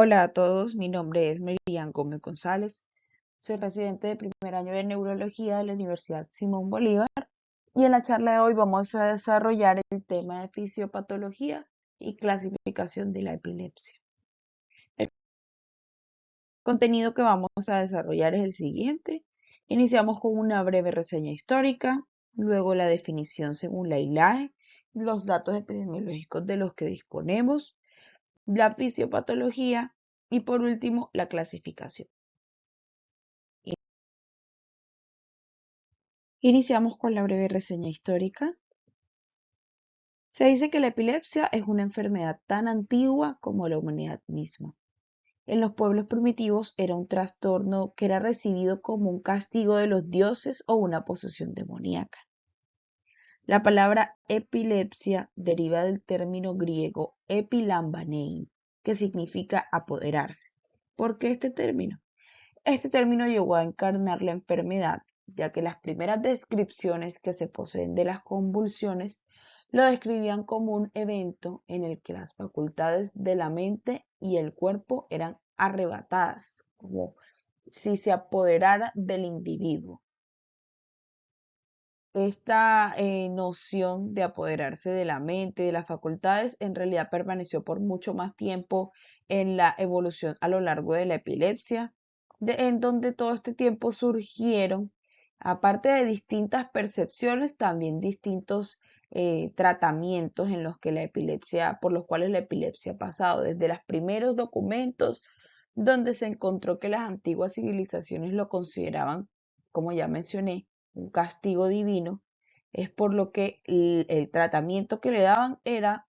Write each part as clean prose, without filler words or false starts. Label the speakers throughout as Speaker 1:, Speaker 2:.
Speaker 1: Hola a todos, mi nombre es Merian Gómez González, soy residente de primer año de Neurología de la Universidad Simón Bolívar y en la charla de hoy vamos a desarrollar el tema de fisiopatología y clasificación de la epilepsia. El contenido que vamos a desarrollar es el siguiente. Iniciamos con una breve reseña histórica, luego la definición según la ILAE, los datos epidemiológicos de los que disponemos, la fisiopatología y por último la clasificación. Iniciamos con la breve reseña histórica. Se dice que la epilepsia es una enfermedad tan antigua como la humanidad misma. En los pueblos primitivos era un trastorno que era recibido como un castigo de los dioses o una posesión demoníaca. La palabra epilepsia deriva del término griego epilambanein, que significa apoderarse. ¿Por qué este término? Este término llegó a encarnar la enfermedad, ya que las primeras descripciones que se poseen de las convulsiones lo describían como un evento en el que las facultades de la mente y el cuerpo eran arrebatadas, como si se apoderara del individuo. Esta noción de apoderarse de la mente, de las facultades, en realidad permaneció por mucho más tiempo en la evolución a lo largo de la epilepsia, en donde todo este tiempo surgieron, aparte de distintas percepciones, también distintos tratamientos en los que la epilepsia, por los cuales la epilepsia ha pasado, desde los primeros documentos donde se encontró que las antiguas civilizaciones lo consideraban, como ya mencioné, un castigo divino, es por lo que el tratamiento que le daban era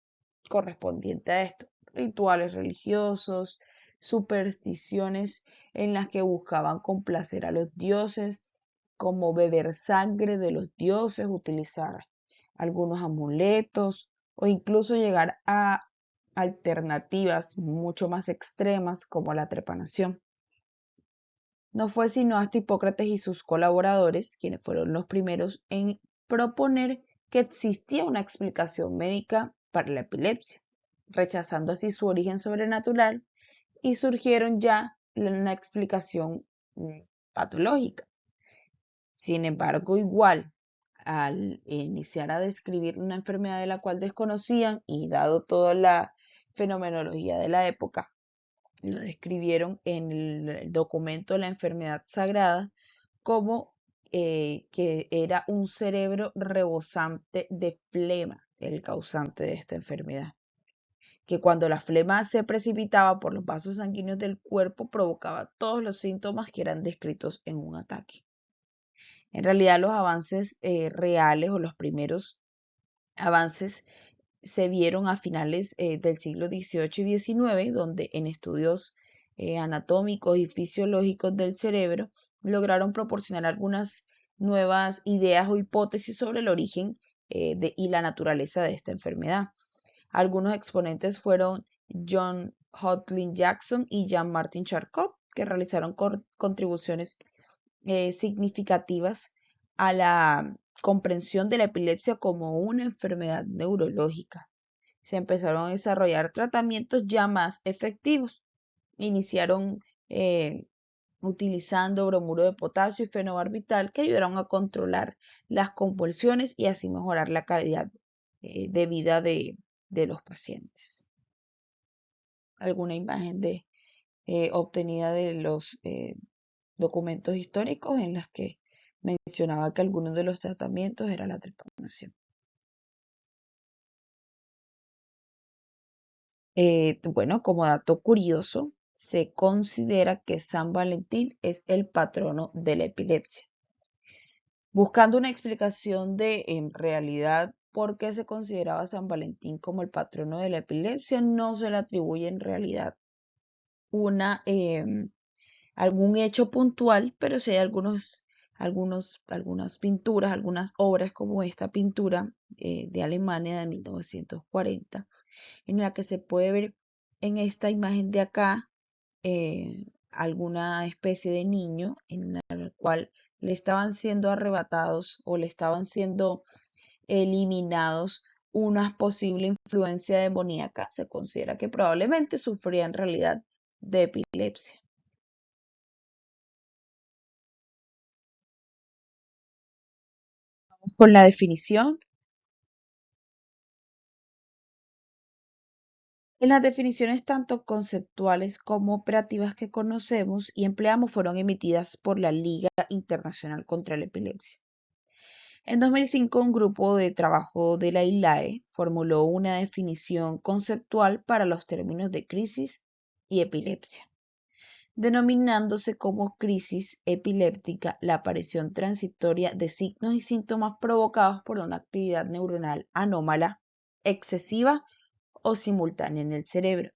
Speaker 1: correspondiente a esto. Rituales religiosos, supersticiones en las que buscaban complacer a los dioses, como beber sangre de los dioses, utilizar algunos amuletos o incluso llegar a alternativas mucho más extremas como la trepanación. No fue sino hasta Hipócrates y sus colaboradores quienes fueron los primeros en proponer que existía una explicación médica para la epilepsia, rechazando así su origen sobrenatural y surgieron ya una explicación patológica. Sin embargo, igual, al iniciar a describir una enfermedad de la cual desconocían y dado toda la fenomenología de la época, lo describieron en el documento La enfermedad sagrada como que era un cerebro rebosante de flema el causante de esta enfermedad, que cuando la flema se precipitaba por los vasos sanguíneos del cuerpo provocaba todos los síntomas que eran descritos en un ataque. En realidad los avances reales o los primeros avances se vieron a finales del siglo XVIII y XIX, donde en estudios anatómicos y fisiológicos del cerebro lograron proporcionar algunas nuevas ideas o hipótesis sobre el origen y la naturaleza de esta enfermedad. Algunos exponentes fueron John Hotley Jackson y Jean-Martin Charcot, que realizaron contribuciones significativas a la comprensión de la epilepsia como una enfermedad neurológica. Se empezaron a desarrollar tratamientos ya más efectivos. Iniciaron utilizando bromuro de potasio y fenobarbital que ayudaron a controlar las convulsiones y así mejorar la calidad de vida de los pacientes. Alguna imagen obtenida de los documentos históricos en las que mencionaba que algunos de los tratamientos era la trepanación. Bueno, como dato curioso, se considera que San Valentín es el patrono de la epilepsia. Buscando una explicación de, en realidad, por qué se consideraba San Valentín como el patrono de la epilepsia, no se le atribuye en realidad una, algún hecho puntual, pero sí hay algunas pinturas, algunas obras como esta pintura de Alemania de 1940, en la que se puede ver en esta imagen de acá alguna especie de niño en la cual le estaban siendo arrebatados o le estaban siendo eliminados una posible influencia demoníaca. Se considera que probablemente sufría en realidad de epilepsia. Con la definición, en las definiciones tanto conceptuales como operativas que conocemos y empleamos fueron emitidas por la Liga Internacional contra la Epilepsia. En 2005, un grupo de trabajo de la ILAE formuló una definición conceptual para los términos de crisis y epilepsia, denominándose como crisis epiléptica la aparición transitoria de signos y síntomas provocados por una actividad neuronal anómala, excesiva o simultánea en el cerebro,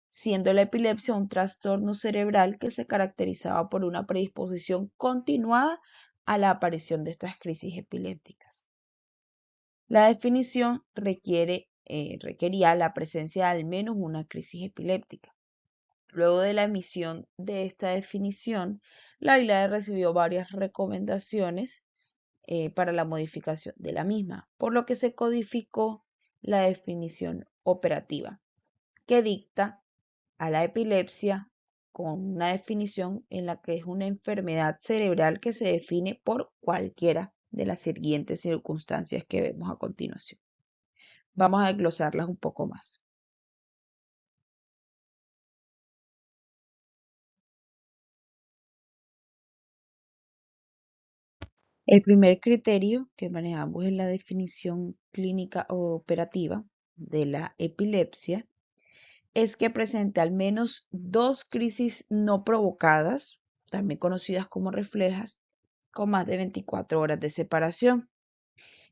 Speaker 1: siendo la epilepsia un trastorno cerebral que se caracterizaba por una predisposición continuada a la aparición de estas crisis epilépticas. La definición requería la presencia de al menos una crisis epiléptica. Luego de la emisión de esta definición, la ILAE recibió varias recomendaciones para la modificación de la misma, por lo que se codificó la definición operativa, que dicta a la epilepsia con una definición en la que es una enfermedad cerebral que se define por cualquiera de las siguientes circunstancias que vemos a continuación. Vamos a desglosarlas un poco más. El primer criterio que manejamos en la definición clínica o operativa de la epilepsia es que presente al menos dos crisis no provocadas, también conocidas como reflejas, con más de 24 horas de separación.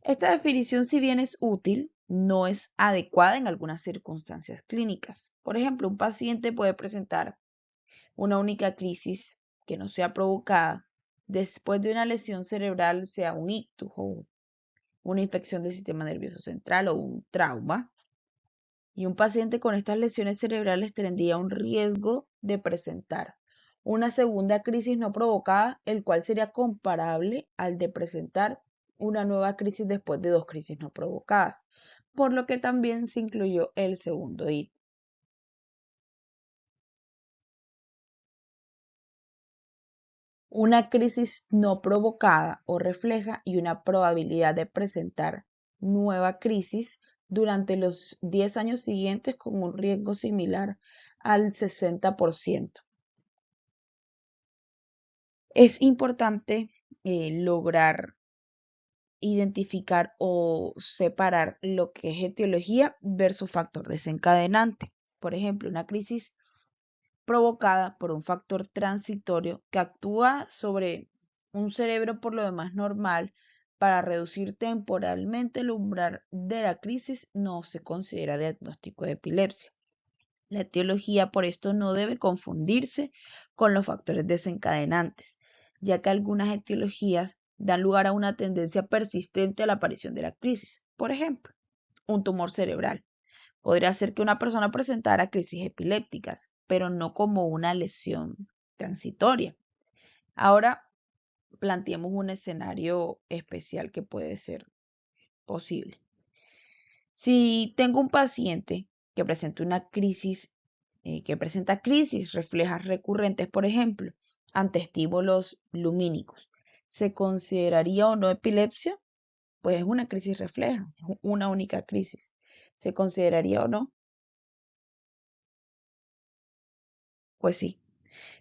Speaker 1: Esta definición, si bien es útil, no es adecuada en algunas circunstancias clínicas. Por ejemplo, un paciente puede presentar una única crisis que no sea provocada después de una lesión cerebral, sea un ictus o una infección del sistema nervioso central o un trauma. Y un paciente con estas lesiones cerebrales tendría un riesgo de presentar una segunda crisis no provocada, el cual sería comparable al de presentar una nueva crisis después de dos crisis no provocadas, por lo que también se incluyó el segundo ítem. Una crisis no provocada o refleja y una probabilidad de presentar nueva crisis durante los 10 años siguientes con un riesgo similar al 60%. Es importante lograr identificar o separar lo que es etiología versus factor desencadenante. Por ejemplo, una crisis provocada por un factor transitorio que actúa sobre un cerebro por lo demás normal para reducir temporalmente el umbral de la crisis no se considera diagnóstico de epilepsia. La etiología por esto no debe confundirse con los factores desencadenantes, ya que algunas etiologías dan lugar a una tendencia persistente a la aparición de la crisis. Por ejemplo, un tumor cerebral. Podría ser que una persona presentara crisis epilépticas, pero no como una lesión transitoria. Ahora planteemos un escenario especial que puede ser posible. Si tengo un paciente que presenta una crisis, reflejas recurrentes, por ejemplo, ante estímulos lumínicos, ¿se consideraría o no epilepsia? Pues es una crisis refleja, es una única crisis. ¿Se consideraría o no? Pues sí,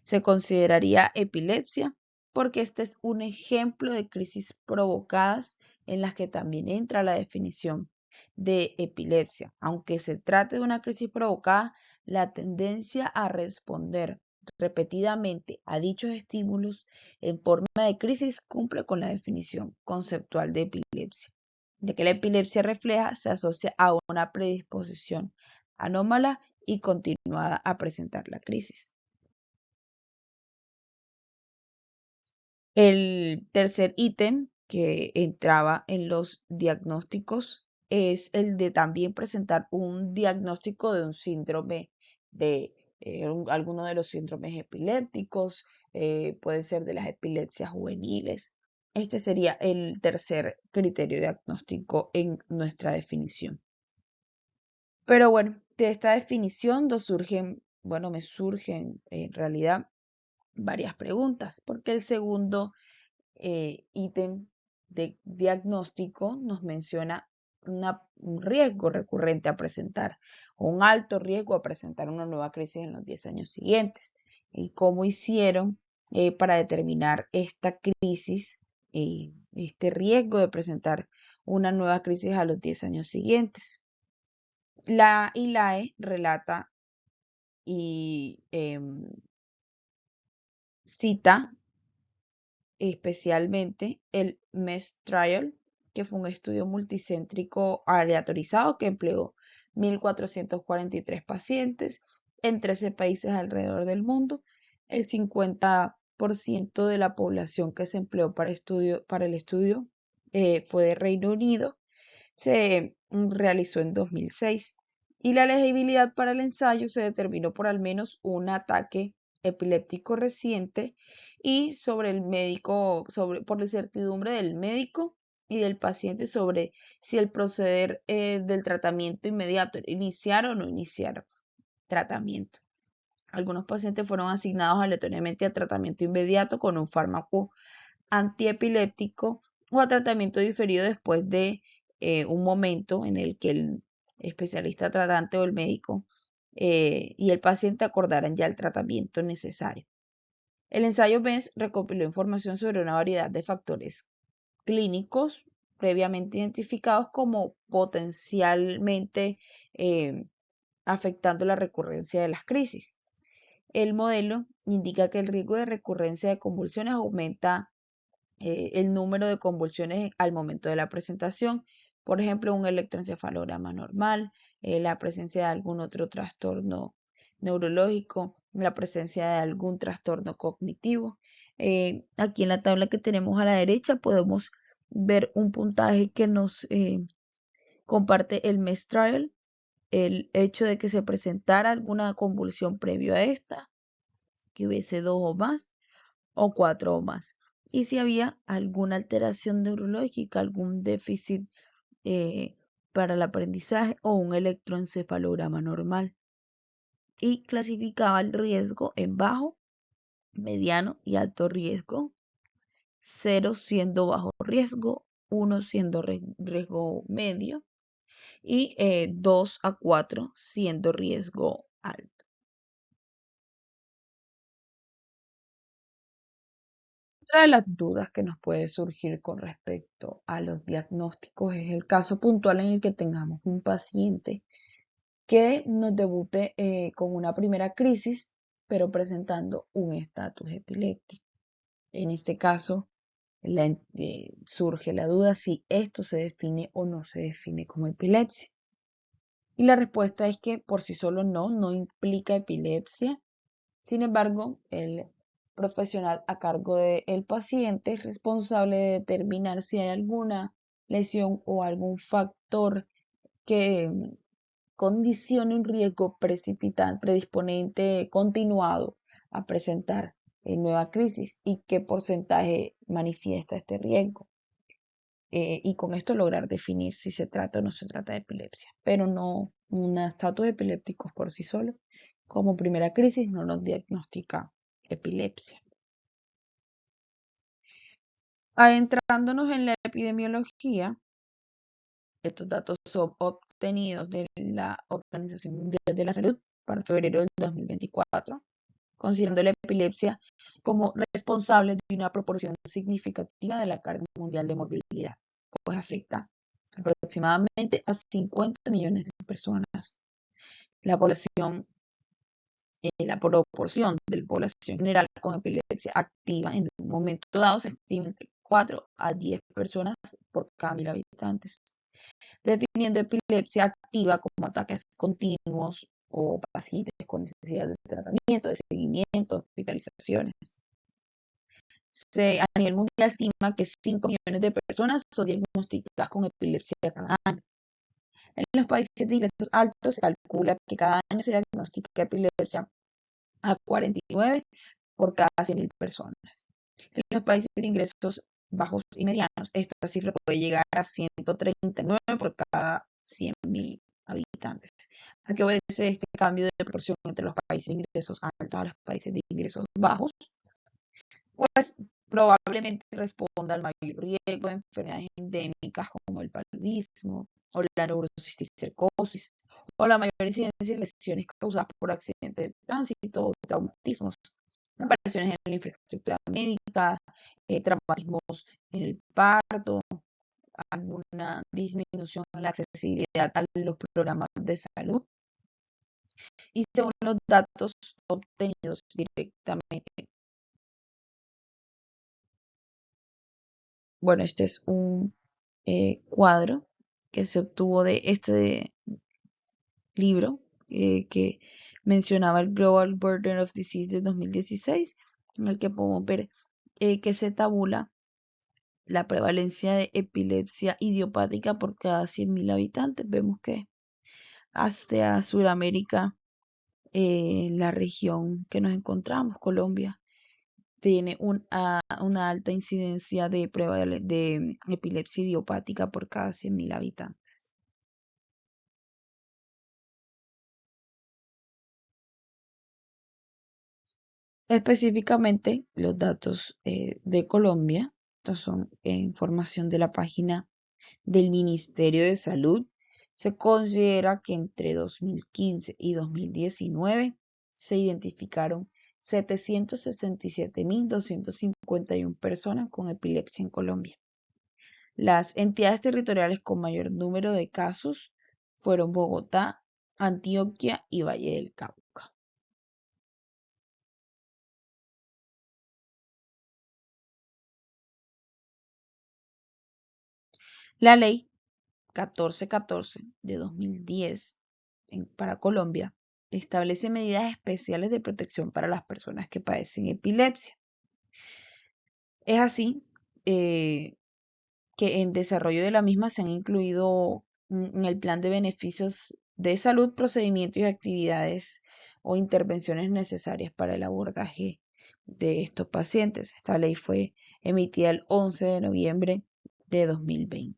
Speaker 1: se consideraría epilepsia porque este es un ejemplo de crisis provocadas en las que también entra la definición de epilepsia. Aunque se trate de una crisis provocada, la tendencia a responder repetidamente a dichos estímulos en forma de crisis cumple con la definición conceptual de epilepsia, ya que la epilepsia refleja se asocia a una predisposición anómala y continuada a presentar la crisis. El tercer ítem que entraba en los diagnósticos es el de también presentar un diagnóstico de un síndrome de alguno de los síndromes epilépticos, puede ser de las epilepsias juveniles. Este sería el tercer criterio diagnóstico en nuestra definición. Pero bueno, de esta definición nos surgen bueno, me surgen en realidad varias preguntas, porque el segundo ítem de diagnóstico nos menciona un riesgo recurrente a presentar o un alto riesgo a presentar una nueva crisis en los 10 años siguientes. ¿Y cómo hicieron para determinar esta crisis, este riesgo de presentar una nueva crisis a los 10 años siguientes? La ILAE relata y cita especialmente el MESH Trial, que fue un estudio multicéntrico aleatorizado que empleó 1.443 pacientes en 13 países alrededor del mundo. El 50% de la población que se empleó para el estudio fue de Reino Unido. Se realizó en 2006 y la elegibilidad para el ensayo se determinó por al menos un ataque epiléptico reciente y por la incertidumbre del médico y del paciente sobre si el proceder del tratamiento inmediato, iniciar o no iniciar tratamiento. Algunos pacientes fueron asignados aleatoriamente a tratamiento inmediato con un fármaco antiepiléptico o a tratamiento diferido después de un momento en el que el especialista tratante o el médico y el paciente acordaran ya el tratamiento necesario. El ensayo MES recopiló información sobre una variedad de factores clínicos previamente identificados como potencialmente afectando la recurrencia de las crisis. El modelo indica que el riesgo de recurrencia de convulsiones aumenta el número de convulsiones al momento de la presentación, por ejemplo, un electroencefalograma normal, la presencia de algún otro trastorno neurológico, la presencia de algún trastorno cognitivo. Aquí en la tabla que tenemos a la derecha podemos ver un puntaje que nos comparte el MES Trial, el hecho de que se presentara alguna convulsión previo a esta, que hubiese 2 o más, o 4 o más. Y si había alguna alteración neurológica, algún déficit para el aprendizaje o un electroencefalograma normal. Y clasificaba el riesgo en bajo, mediano y alto riesgo, 0 siendo bajo riesgo, 1 siendo riesgo medio y 2 a 4 siendo riesgo alto. Otra de las dudas que nos puede surgir con respecto a los diagnósticos es el caso puntual en el que tengamos un paciente que nos debute con una primera crisis, pero presentando un estatus epiléptico. En este caso, surge la duda si esto se define o no se define como epilepsia. Y la respuesta es que por sí solo no implica epilepsia. Sin embargo, el profesional a cargo del paciente es responsable de determinar si hay alguna lesión o algún factor que condicione un riesgo predisponente continuado a presentar nueva crisis y qué porcentaje manifiesta este riesgo. Y con esto lograr definir si se trata o no se trata de epilepsia, pero no un estatus epiléptico por sí solo. Como primera crisis no nos diagnostica epilepsia. Adentrándonos en la epidemiología, estos datos son obtenidos de la Organización Mundial de la Salud para febrero del 2024, considerando la epilepsia como responsable de una proporción significativa de la carga mundial de morbilidad, pues afecta aproximadamente a 50 millones de personas. La proporción de la población general con epilepsia activa en un momento dado se estima entre 4 a 10 personas por cada 1.000 habitantes, definiendo epilepsia activa como ataques continuos o pacientes con necesidad de tratamiento, de seguimiento, hospitalizaciones. A nivel mundial estima que 5 millones de personas son diagnosticadas con epilepsia cada año. En los países de ingresos altos se calcula que cada año se diagnostica epilepsia a 49 por cada 100.000 personas. En los países de ingresos bajos y medianos, esta cifra puede llegar a 139 por cada 100.000 habitantes. ¿A qué obedece este cambio de proporción entre los países de ingresos altos a los países de ingresos bajos, pues probablemente responda al mayor riesgo de enfermedades endémicas como el paludismo o la neurocisticercosis, o la mayor incidencia de lesiones causadas por accidentes de tránsito o traumatismos, apariciones en la infraestructura médica, traumatismos en el parto, alguna disminución en la accesibilidad a los programas de salud. Y según los datos obtenidos directamente, bueno, este es un cuadro que se obtuvo de este libro que mencionaba el Global Burden of Disease de 2016, en el que podemos ver que se tabula la prevalencia de epilepsia idiopática por cada 100.000 habitantes. Vemos que hacia Sudamérica, la región que nos encontramos, Colombia, tiene una alta incidencia de epilepsia idiopática por cada 100.000 habitantes. Específicamente, los datos de Colombia, estos son información de la página del Ministerio de Salud. Se considera que entre 2015 y 2019 se identificaron 767.251 personas con epilepsia en Colombia. Las entidades territoriales con mayor número de casos fueron Bogotá, Antioquia y Valle del Cauca. La ley 1414 de 2010 para Colombia establece medidas especiales de protección para las personas que padecen epilepsia. Es así que en desarrollo de la misma se han incluido en el plan de beneficios de salud procedimientos y actividades o intervenciones necesarias para el abordaje de estos pacientes. Esta ley fue emitida el 11 de noviembre de 2020.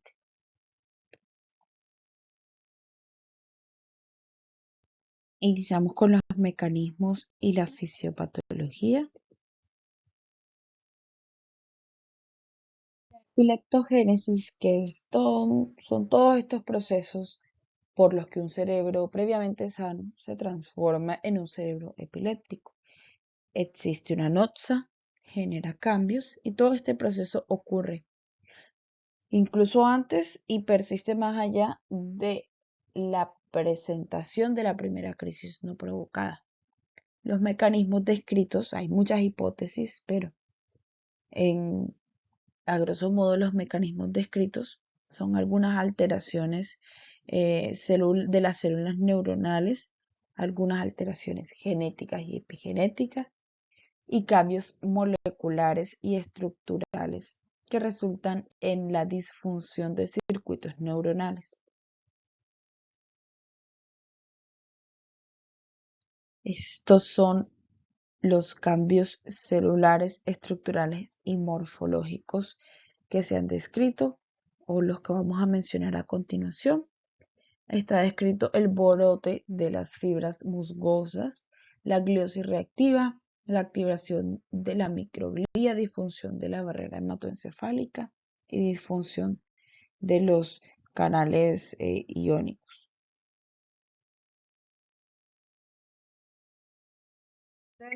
Speaker 1: Iniciamos con los mecanismos y la fisiopatología. Leptogénesis, que son todos estos procesos por los que un cerebro previamente sano se transforma en un cerebro epiléptico. Existe una noxa, genera cambios y todo este proceso ocurre incluso antes y persiste más allá de la presentación de la primera crisis no provocada. Los mecanismos descritos, hay muchas hipótesis, pero a grosso modo los mecanismos descritos son algunas alteraciones de las células neuronales, algunas alteraciones genéticas y epigenéticas y cambios moleculares y estructurales que resultan en la disfunción de circuitos neuronales. Estos son los cambios celulares, estructurales y morfológicos que se han descrito o los que vamos a mencionar a continuación. Está descrito el brote de las fibras musgosas, la gliosis reactiva, la activación de la microglía, disfunción de la barrera hematoencefálica y disfunción de los canales iónicos.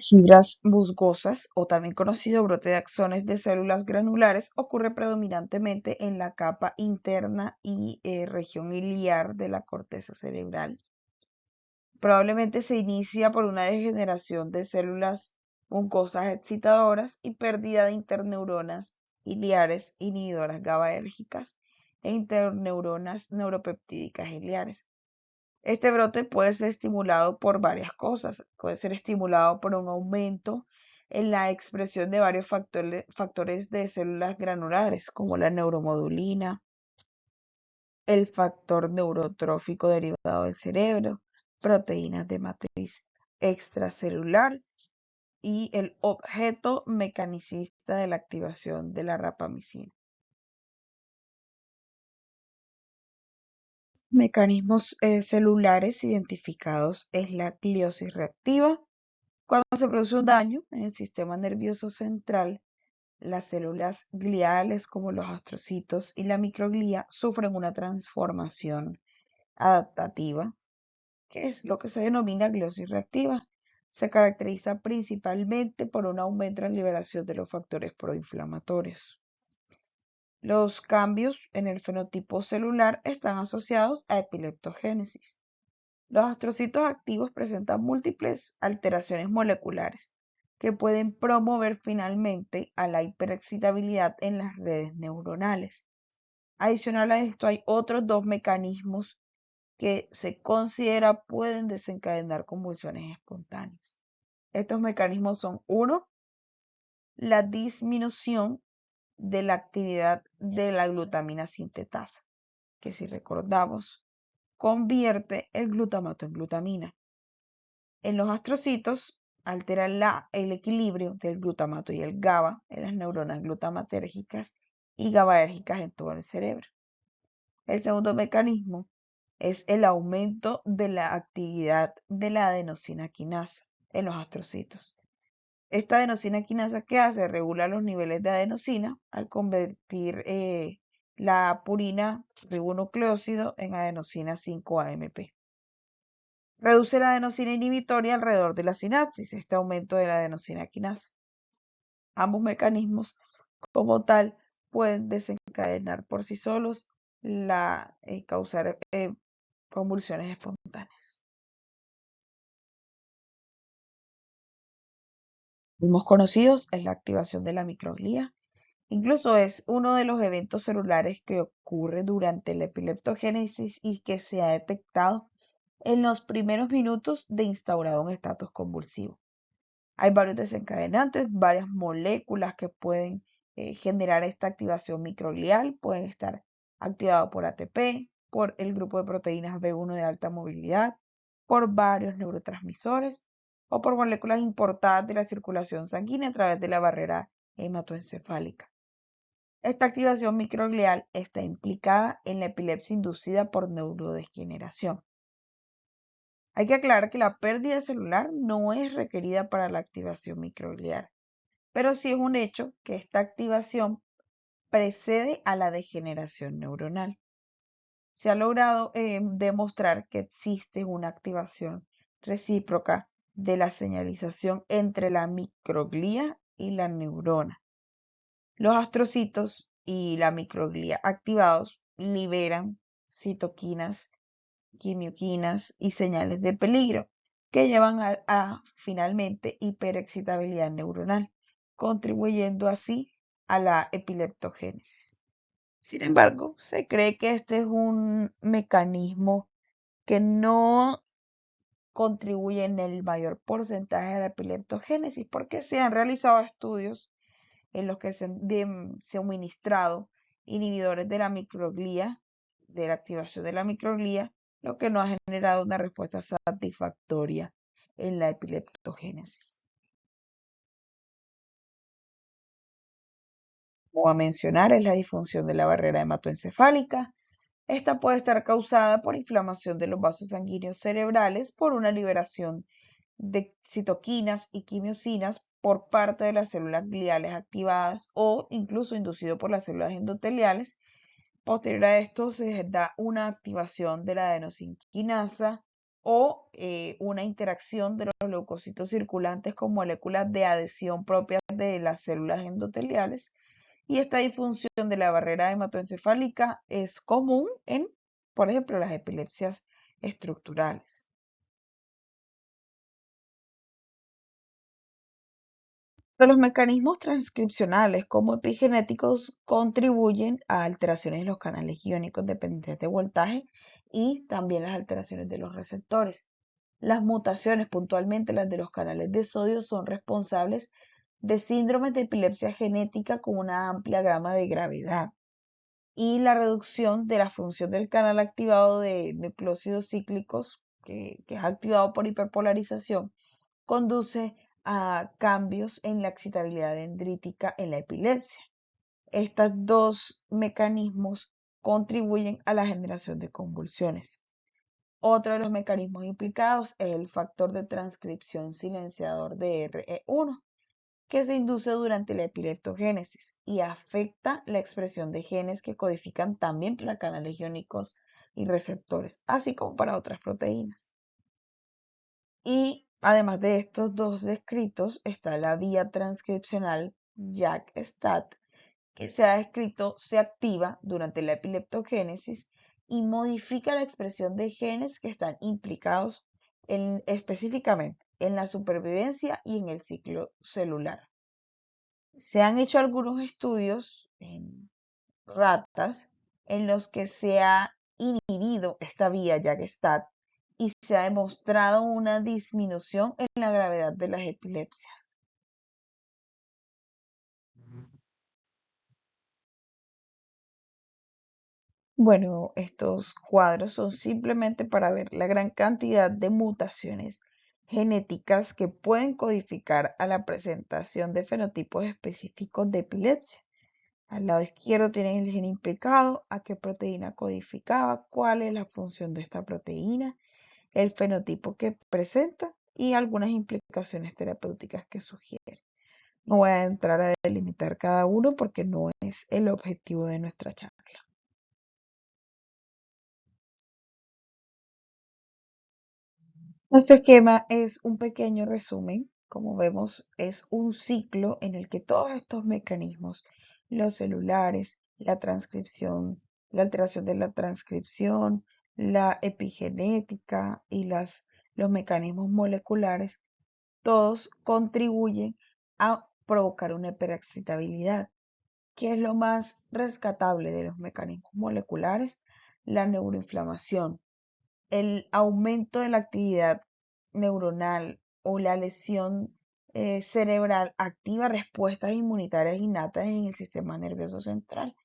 Speaker 1: Fibras musgosas, o también conocido brote de axones de células granulares, ocurre predominantemente en la capa interna y región iliar de la corteza cerebral. Probablemente se inicia por una degeneración de células mucosas excitadoras y pérdida de interneuronas iliares inhibidoras GABAérgicas e interneuronas neuropeptídicas iliares. Este brote puede ser estimulado por varias cosas. Puede ser estimulado por un aumento en la expresión de varios factores de células granulares, como la neuromodulina, el factor neurotrófico derivado del cerebro, proteínas de matriz extracelular y el objeto mecanicista de la activación de la rapamicina. Mecanismos celulares identificados es la gliosis reactiva. Cuando se produce un daño en el sistema nervioso central, las células gliales como los astrocitos y la microglía sufren una transformación adaptativa, que es lo que se denomina gliosis reactiva. Se caracteriza principalmente por un aumento en la liberación de los factores proinflamatorios. Los cambios en el fenotipo celular están asociados a epileptogénesis. Los astrocitos activos presentan múltiples alteraciones moleculares que pueden promover finalmente a la hiperexcitabilidad en las redes neuronales. Adicional a esto, hay otros dos mecanismos que se considera pueden desencadenar convulsiones espontáneas. Estos mecanismos son: uno, la disminución de la actividad de la glutamina sintetasa, que si recordamos, convierte el glutamato en glutamina. En los astrocitos, altera el equilibrio del glutamato y el GABA en las neuronas glutamatérgicas y GABAérgicas en todo el cerebro. El segundo mecanismo es el aumento de la actividad de la adenosina quinasa en los astrocitos. Esta adenosina quinasa, ¿qué hace? Regula los niveles de adenosina al convertir la purina ribonucleósido en adenosina 5-AMP. Reduce la adenosina inhibitoria alrededor de la sinapsis, este aumento de la adenosina quinasa. Ambos mecanismos, como tal, pueden desencadenar por sí solos causar convulsiones espontáneas. Los más conocidos es la activación de la microglía. Incluso es uno de los eventos celulares que ocurre durante la epileptogénesis y que se ha detectado en los primeros minutos de instaurado un estatus convulsivo. Hay varios desencadenantes, varias moléculas que pueden generar esta activación microglial. Pueden estar activados por ATP, por el grupo de proteínas B1 de alta movilidad, por varios neurotransmisores o por moléculas importadas de la circulación sanguínea a través de la barrera hematoencefálica. Esta activación microglial está implicada en la epilepsia inducida por neurodegeneración. Hay que aclarar que la pérdida celular no es requerida para la activación microglial, pero sí es un hecho que esta activación precede a la degeneración neuronal. Se ha logrado demostrar que existe una activación recíproca de la señalización entre la microglía y la neurona. Los astrocitos y la microglía activados liberan citoquinas, quimioquinas y señales de peligro que llevan finalmente hiperexcitabilidad neuronal, contribuyendo así a la epileptogénesis. Sin embargo, se cree que este es un mecanismo que no contribuye en el mayor porcentaje a la epileptogénesis porque se han realizado estudios en los que se han suministrado inhibidores de la microglía, de la activación de la microglía, lo que no ha generado una respuesta satisfactoria en la epileptogénesis. Como a mencionar, es la disfunción de la barrera hematoencefálica. Esta puede estar causada por inflamación de los vasos sanguíneos cerebrales por una liberación de citoquinas y quimiosinas por parte de las células gliales activadas o incluso inducido por las células endoteliales. Posterior a esto se da una activación de la adenosina o una interacción de los leucocitos circulantes con moléculas de adhesión propias de las células endoteliales. Y esta disfunción de la barrera hematoencefálica es común en, por ejemplo, las epilepsias estructurales. Pero los mecanismos transcripcionales como epigenéticos contribuyen a alteraciones en los canales iónicos dependientes de voltaje y también las alteraciones de los receptores. Las mutaciones, puntualmente las de los canales de sodio, son responsables de síndromes de epilepsia genética con una amplia gama de gravedad. Y la reducción de la función del canal activado de nucleósidos cíclicos, que es activado por hiperpolarización, conduce a cambios en la excitabilidad dendrítica en la epilepsia. Estos dos mecanismos contribuyen a la generación de convulsiones. Otro de los mecanismos implicados es el factor de transcripción silenciador de RE1, que se induce durante la epileptogénesis y afecta la expresión de genes que codifican también para canales iónicos y receptores, así como para otras proteínas. Y además de estos dos descritos, está la vía transcripcional JAK-STAT, que se ha descrito se activa durante la epileptogénesis y modifica la expresión de genes que están implicados específicamente en la supervivencia y en el ciclo celular. Se han hecho algunos estudios en ratas en los que se ha inhibido esta vía JAK-STAT y se ha demostrado una disminución en la gravedad de las epilepsias. Bueno, estos cuadros son simplemente para ver la gran cantidad de mutaciones genéticas que pueden codificar a la presentación de fenotipos específicos de epilepsia. Al lado izquierdo tienen el gen implicado, a qué proteína codificaba, cuál es la función de esta proteína, el fenotipo que presenta y algunas implicaciones terapéuticas que sugiere. No voy a entrar a delimitar cada uno porque no es el objetivo de nuestra charla. Nuestro esquema es un pequeño resumen. Como vemos, es un ciclo en el que todos estos mecanismos, los celulares, la transcripción, la alteración de la transcripción, la epigenética y los mecanismos moleculares, todos contribuyen a provocar una hiperexcitabilidad. ¿Qué es lo más rescatable de los mecanismos moleculares? La neuroinflamación, el aumento de la actividad neuronal o la lesión cerebral activa respuestas inmunitarias innatas en el sistema nervioso central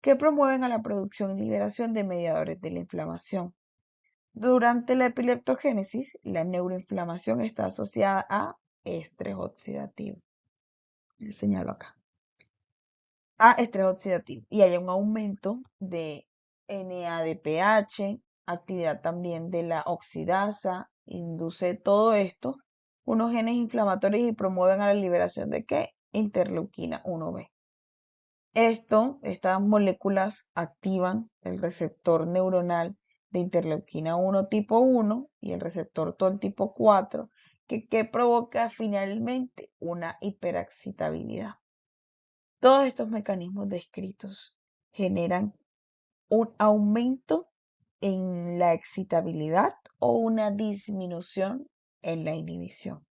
Speaker 1: que promueven a la producción y liberación de mediadores de la inflamación. Durante la epileptogénesis, la neuroinflamación está asociada a estrés oxidativo. Les señalo acá. A estrés oxidativo. Y hay un aumento de NADPH, actividad también de la oxidasa, induce todo esto, unos genes inflamatorios y promueven a la liberación de ¿qué? Interleuquina 1B. Estas moléculas activan el receptor neuronal de interleuquina 1 tipo 1 y el receptor TOL tipo 4, que provoca finalmente una hiperexcitabilidad. Todos estos mecanismos descritos generan un aumento en la excitabilidad o una disminución en la inhibición.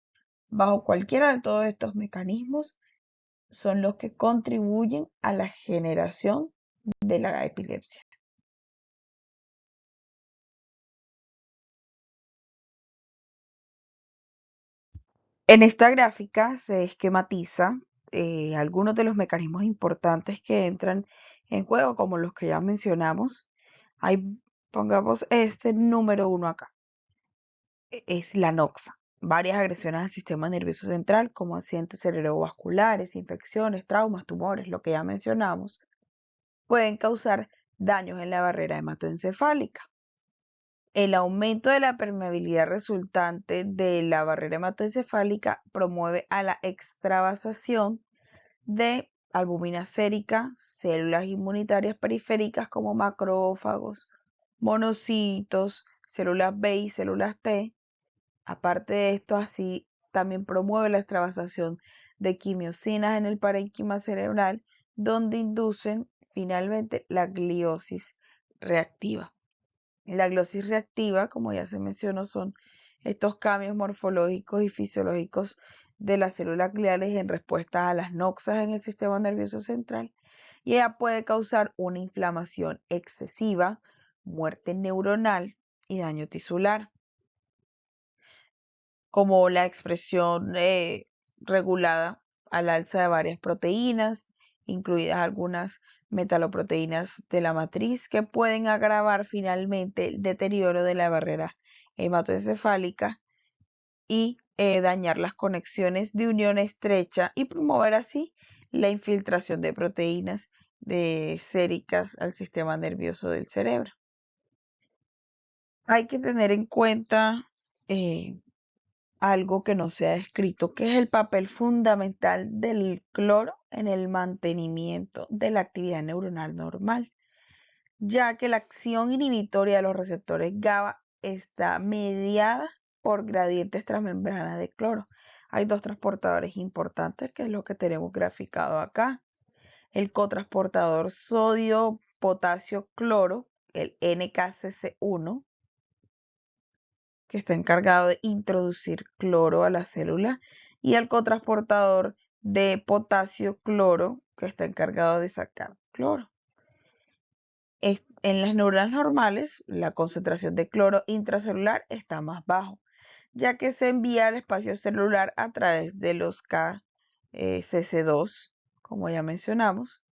Speaker 1: Bajo cualquiera de todos estos mecanismos son los que contribuyen a la generación de la epilepsia. En esta gráfica se esquematiza algunos de los mecanismos importantes que entran en juego, como los que ya mencionamos. Ahí pongamos este número 1 acá. Es la noxa. Varias agresiones al sistema nervioso central, como accidentes cerebrovasculares, infecciones, traumas, tumores, lo que ya mencionamos, pueden causar daños en la barrera hematoencefálica. El aumento de la permeabilidad resultante de la barrera hematoencefálica promueve a la extravasación de albúmina sérica, células inmunitarias periféricas como macrófagos, monocitos, células B y células T. Aparte de esto, así también promueve la extravasación de quimiosinas en el parénquima cerebral, donde inducen finalmente la gliosis reactiva. La gliosis reactiva, como ya se mencionó, son estos cambios morfológicos y fisiológicos de las células gliales en respuesta a las noxas en el sistema nervioso central, y ella puede causar una inflamación excesiva, muerte neuronal y daño tisular, como la expresión regulada al alza de varias proteínas, incluidas algunas metaloproteínas de la matriz, que pueden agravar finalmente el deterioro de la barrera hematoencefálica y dañar las conexiones de unión estrecha y promover así la infiltración de proteínas séricas al sistema nervioso del cerebro. Hay que tener en cuenta algo que no se ha descrito, que es el papel fundamental del cloro en el mantenimiento de la actividad neuronal normal, ya que la acción inhibitoria de los receptores GABA está mediada por gradientes transmembranas de cloro. Hay dos transportadores importantes, que es lo que tenemos graficado acá. El cotransportador sodio-potasio-cloro, el NKCC1, que está encargado de introducir cloro a la célula, y el cotransportador de potasio-cloro, que está encargado de sacar cloro. En las neuronas normales, la concentración de cloro intracelular está más bajo, ya que se envía al espacio celular a través de los KCC2, como ya mencionamos,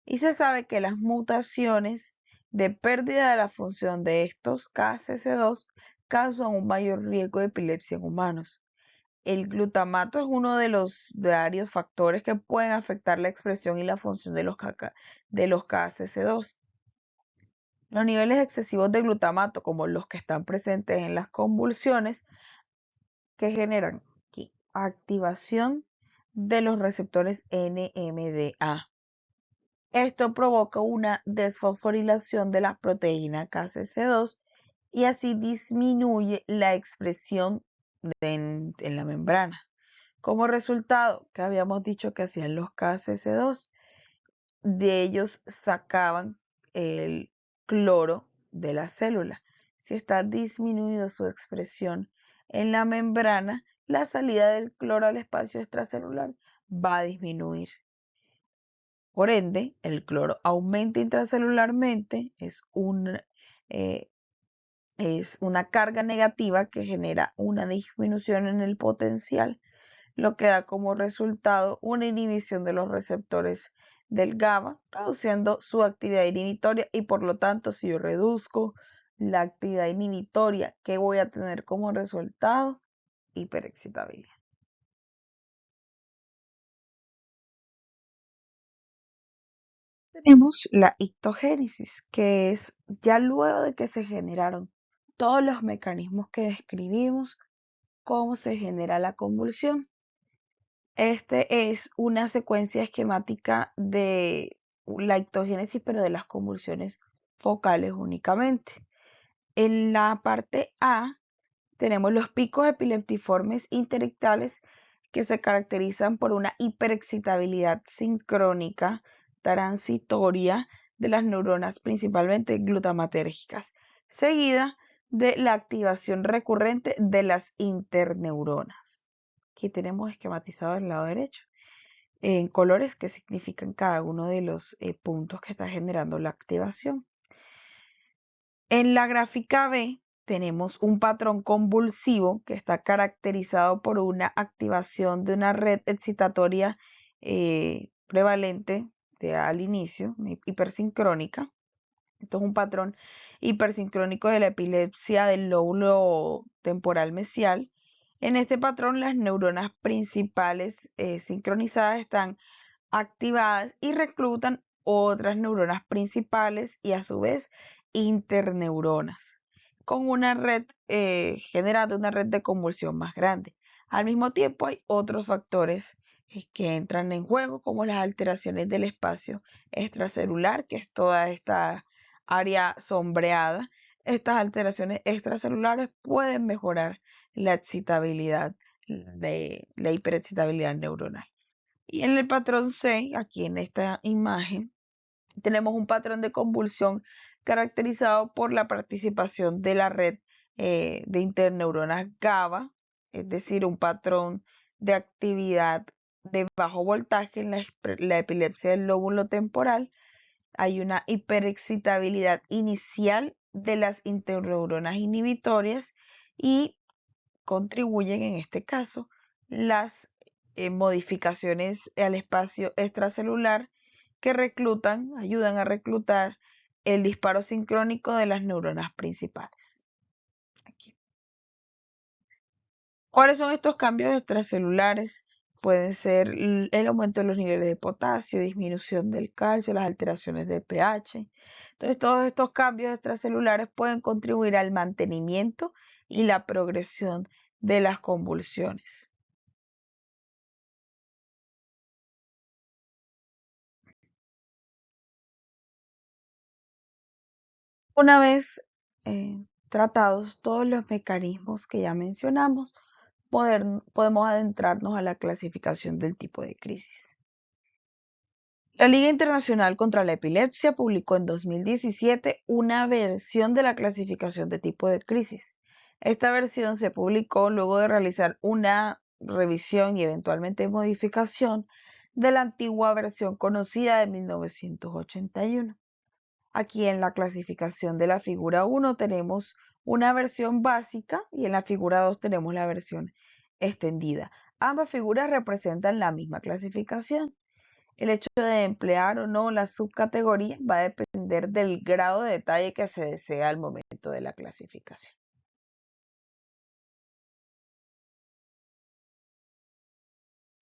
Speaker 1: y se sabe que las mutaciones de pérdida de la función de estos KCC2 causan un mayor riesgo de epilepsia en humanos. El glutamato es uno de los varios factores que pueden afectar la expresión y la función de los KCC2. Los niveles excesivos de glutamato, como los que están presentes en las convulsiones, que generan aquí activación de los receptores NMDA. Esto provoca una desfosforilación de la proteína KCC2 y así disminuye la expresión en la membrana. Como resultado, que habíamos dicho que hacían los KCC2, de ellos sacaban el cloro de la célula. Si está disminuido su expresión en la membrana, la salida del cloro al espacio extracelular va a disminuir. Por ende, el cloro aumenta intracelularmente, es una carga negativa que genera una disminución en el potencial, lo que da como resultado una inhibición de los receptores del GABA, reduciendo su actividad inhibitoria, y por lo tanto, si yo reduzco la actividad inhibitoria, ¿qué voy a tener como resultado? Hiperexcitabilidad. Tenemos la ictogénesis, que es ya luego de que se generaron todos los mecanismos que describimos, cómo se genera la convulsión. Este es una secuencia esquemática de la ictogénesis, pero de las convulsiones focales únicamente. En la parte A tenemos los picos epileptiformes interictales, que se caracterizan por una hiperexcitabilidad sincrónica transitoria de las neuronas, principalmente glutamatérgicas, seguida de la activación recurrente de las interneuronas. Aquí tenemos esquematizado el lado derecho en colores que significan cada uno de los puntos que está generando la activación. En la gráfica B tenemos un patrón convulsivo que está caracterizado por una activación de una red excitatoria prevalente al inicio, hipersincrónica. Esto es un patrón hipersincrónico de la epilepsia del lóbulo temporal mesial. En este patrón, las neuronas principales sincronizadas están activadas y reclutan otras neuronas principales y a su vez interneuronas, con una red generando una red de convulsión más grande. Al mismo tiempo, hay otros factores que entran en juego, como las alteraciones del espacio extracelular, que es toda esta área sombreada. Estas alteraciones extracelulares pueden mejorar la excitabilidad de la hiperexcitabilidad neuronal. Y en el patrón C, aquí en esta imagen, tenemos un patrón de convulsión caracterizado por la participación de la red de interneuronas GABA, es decir, un patrón de actividad de bajo voltaje en la epilepsia del lóbulo temporal. Hay una hiperexcitabilidad inicial de las interneuronas inhibitorias y contribuyen en este caso las modificaciones al espacio extracelular que ayudan a reclutar el disparo sincrónico de las neuronas principales. Aquí. ¿Cuáles son estos cambios extracelulares? pueden ser el aumento de los niveles de potasio, disminución del calcio, las alteraciones del pH. Entonces, todos estos cambios extracelulares pueden contribuir al mantenimiento y la progresión de las convulsiones. Una vez tratados todos los mecanismos que ya mencionamos, podemos adentrarnos a la clasificación del tipo de crisis. La Liga Internacional contra la Epilepsia publicó en 2017 una versión de la clasificación de tipo de crisis. Esta versión se publicó luego de realizar una revisión y eventualmente modificación de la antigua versión conocida de 1981. Aquí en la clasificación de la figura 1 tenemos una versión básica y en la figura 2 tenemos la versión extendida. Ambas figuras representan la misma clasificación. El hecho de emplear o no la subcategoría va a depender del grado de detalle que se desea al momento de la clasificación.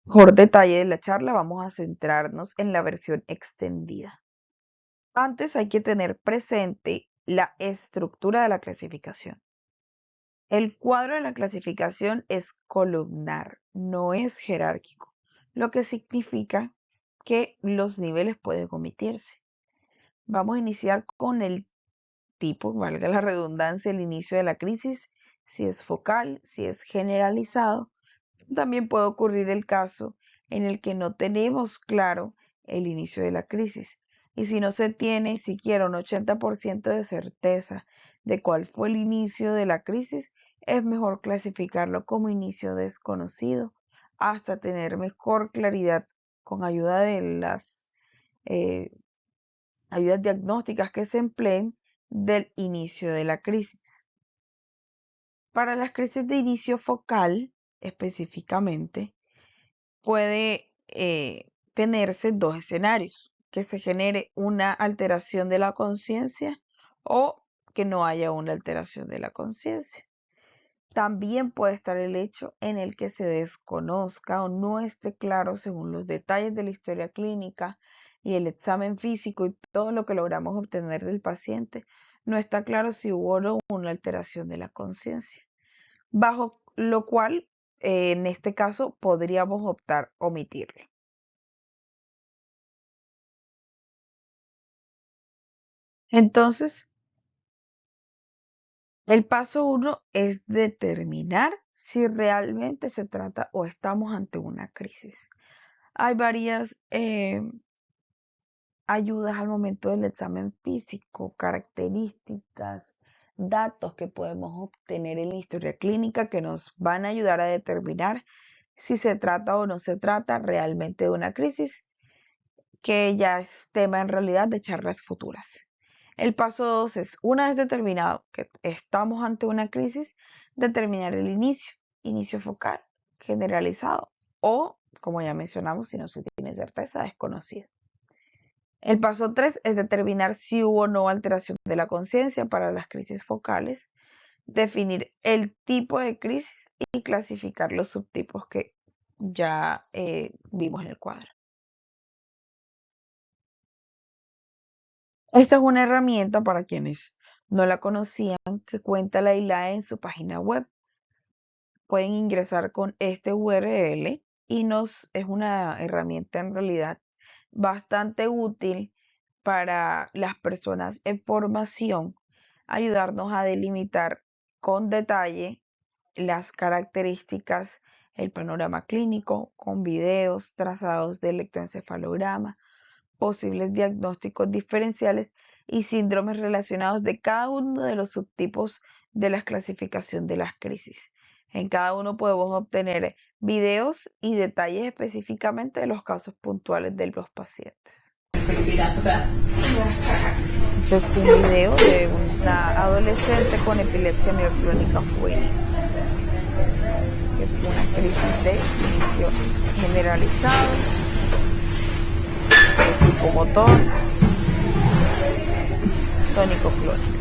Speaker 1: Mejor detalle de la charla, vamos a centrarnos en la versión extendida. Antes hay que tener presente la estructura de la clasificación. El cuadro de la clasificación es columnar, no es jerárquico, lo que significa que los niveles pueden omitirse. Vamos a iniciar con el tipo, valga la redundancia, el inicio de la crisis, si es focal, si es generalizado. También puede ocurrir el caso en el que no tenemos claro el inicio de la crisis. Y si no se tiene siquiera un 80% de certeza de cuál fue el inicio de la crisis, es mejor clasificarlo como inicio desconocido hasta tener mejor claridad con ayuda de las ayudas diagnósticas que se empleen del inicio de la crisis. Para las crisis de inicio focal, específicamente, puede tenerse dos escenarios: que se genere una alteración de la conciencia o que no haya una alteración de la conciencia. También puede estar el hecho en el que se desconozca o no esté claro, según los detalles de la historia clínica y el examen físico y todo lo que logramos obtener del paciente, no está claro si hubo o no una alteración de la conciencia, bajo lo cual en este caso podríamos optar omitirlo. Entonces, el paso 1 es determinar si realmente se trata o estamos ante una crisis. Hay varias ayudas al momento del examen físico, características, datos que podemos obtener en la historia clínica que nos van a ayudar a determinar si se trata o no se trata realmente de una crisis, que ya es tema en realidad de charlas futuras. El paso 2 es, una vez determinado que estamos ante una crisis, determinar el inicio focal, generalizado o, como ya mencionamos, si no se tiene certeza, desconocido. El paso 3 es determinar si hubo o no alteración de la conciencia para las crisis focales, definir el tipo de crisis y clasificar los subtipos que ya vimos en el cuadro. Esta es una herramienta para quienes no la conocían que cuenta la ILAE en su página web. Pueden ingresar con este URL y es una herramienta en realidad bastante útil para las personas en formación, ayudarnos a delimitar con detalle las características, el panorama clínico con videos, trazados de electroencefalograma, posibles diagnósticos diferenciales y síndromes relacionados de cada uno de los subtipos de la clasificación de las crisis. En cada uno podemos obtener videos y detalles específicamente de los casos puntuales de los pacientes. Este es un video de una adolescente con epilepsia mioclónica juvenil. Es una crisis de inicio generalizado, tipo motor, tónico clónico.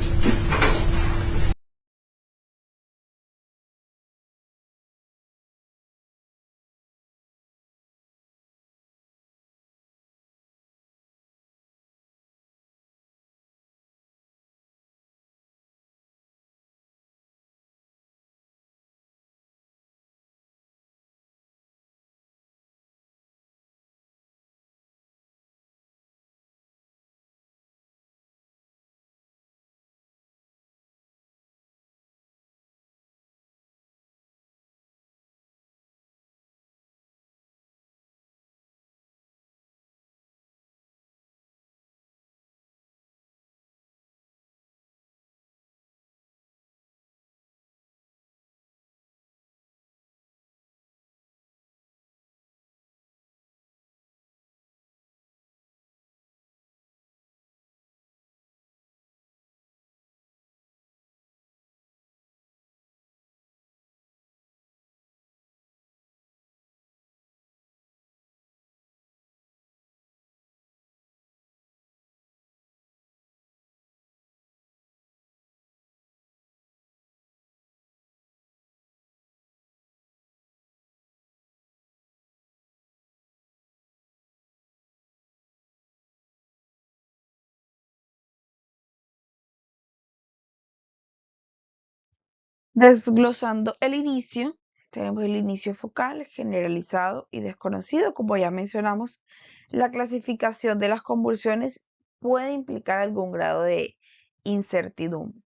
Speaker 1: Desglosando el inicio, tenemos el inicio focal, generalizado y desconocido. Como ya mencionamos, la clasificación de las convulsiones puede implicar algún grado de incertidumbre,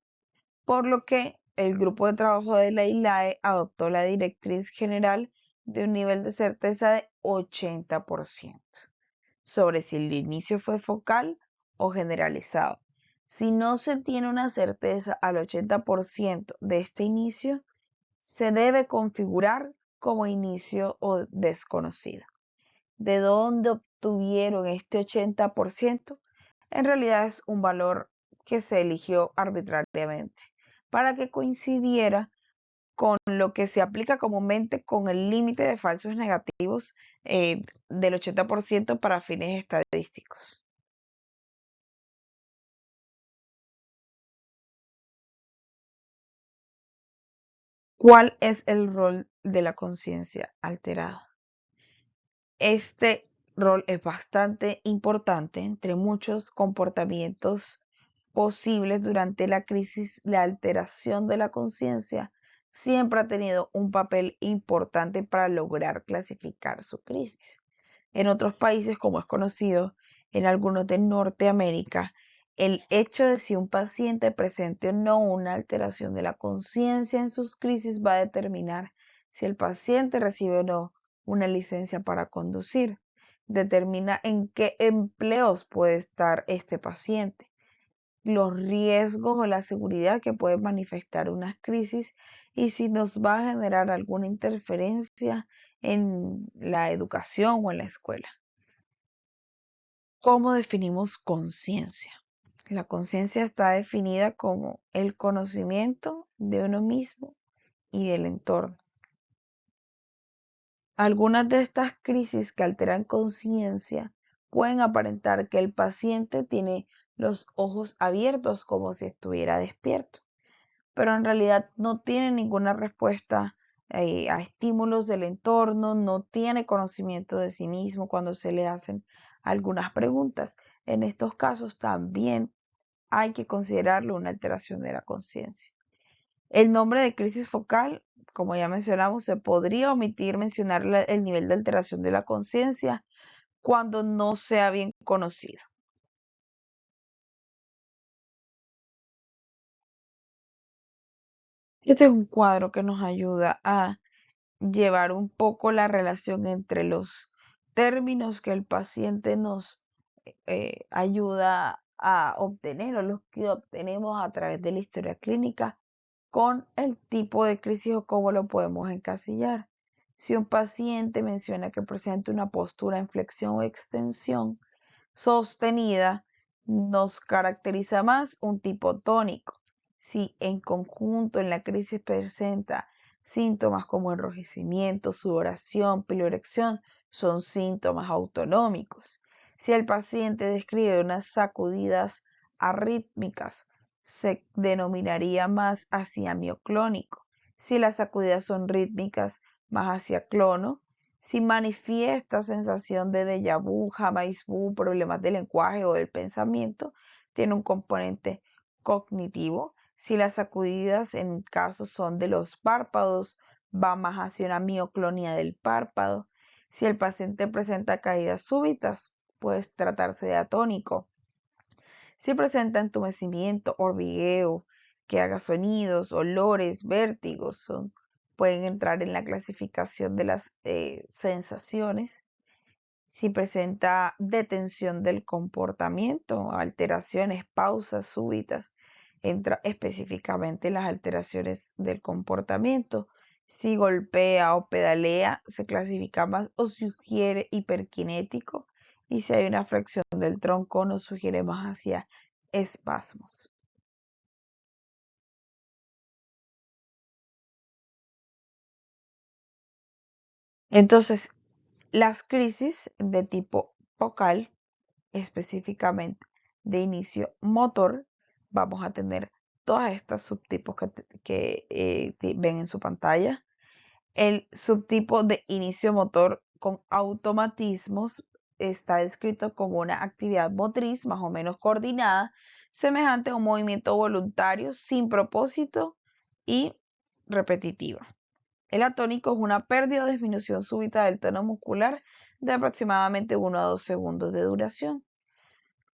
Speaker 1: por lo que el grupo de trabajo de la ILAE adoptó la directriz general de un nivel de certeza de 80% sobre si el inicio fue focal o generalizado. Si no se tiene una certeza al 80% de este inicio, se debe configurar como inicio o desconocido. ¿De dónde obtuvieron este 80%? En realidad es un valor que se eligió arbitrariamente para que coincidiera con lo que se aplica comúnmente con el límite de falsos negativos del 80% para fines estadísticos. ¿Cuál es el rol de la conciencia alterada? Este rol es bastante importante entre muchos comportamientos posibles durante la crisis. La alteración de la conciencia siempre ha tenido un papel importante para lograr clasificar su crisis. En otros países, como es conocido, en algunos de Norteamérica, el hecho de si un paciente presente o no una alteración de la conciencia en sus crisis va a determinar si el paciente recibe o no una licencia para conducir. Determina en qué empleos puede estar este paciente, los riesgos o la seguridad que puede manifestar una crisis y si nos va a generar alguna interferencia en la educación o en la escuela. ¿Cómo definimos conciencia? La conciencia está definida como el conocimiento de uno mismo y del entorno. Algunas de estas crisis que alteran conciencia pueden aparentar que el paciente tiene los ojos abiertos como si estuviera despierto, pero en realidad no tiene ninguna respuesta a estímulos del entorno, no tiene conocimiento de sí mismo cuando se le hacen algunas preguntas. En estos casos también hay que considerarlo una alteración de la conciencia. El nombre de crisis focal, como ya mencionamos, se podría omitir mencionar el nivel de alteración de la conciencia cuando no sea bien conocido. Este es un cuadro que nos ayuda a llevar un poco la relación entre los términos que el paciente nos ayuda a obtener o los que obtenemos a través de la historia clínica con el tipo de crisis o cómo lo podemos encasillar. Si un paciente menciona que presenta una postura en flexión o extensión sostenida, nos caracteriza más un tipo tónico. Si en conjunto en la crisis presenta síntomas como enrojecimiento, sudoración, piloerección, son síntomas autonómicos. Si el paciente describe unas sacudidas arrítmicas, se denominaría más hacia mioclónico. Si las sacudidas son rítmicas, más hacia clono. Si manifiesta sensación de déjà vu, jamais vu, problemas del lenguaje o del pensamiento, tiene un componente cognitivo. Si las sacudidas en casos son de los párpados, va más hacia una mioclonía del párpado. Si el paciente presenta caídas súbitas, puede tratarse de atónico. Si presenta entumecimiento, hormigueo, que haga sonidos, olores, vértigos, pueden entrar en la clasificación de las sensaciones. Si presenta detención del comportamiento, alteraciones, pausas súbitas, entra específicamente las alteraciones del comportamiento. Si golpea o pedalea, se clasifica más o sugiere hiperkinético. Y si hay una flexión del tronco, nos sugiere más hacia espasmos. Entonces, las crisis de tipo focal, específicamente de inicio motor, vamos a tener todas estas subtipos que ven en su pantalla. El subtipo de inicio motor con automatismos está descrito como una actividad motriz más o menos coordinada, semejante a un movimiento voluntario sin propósito y repetitiva. El atónico es una pérdida o disminución súbita del tono muscular de aproximadamente 1 a 2 segundos de duración.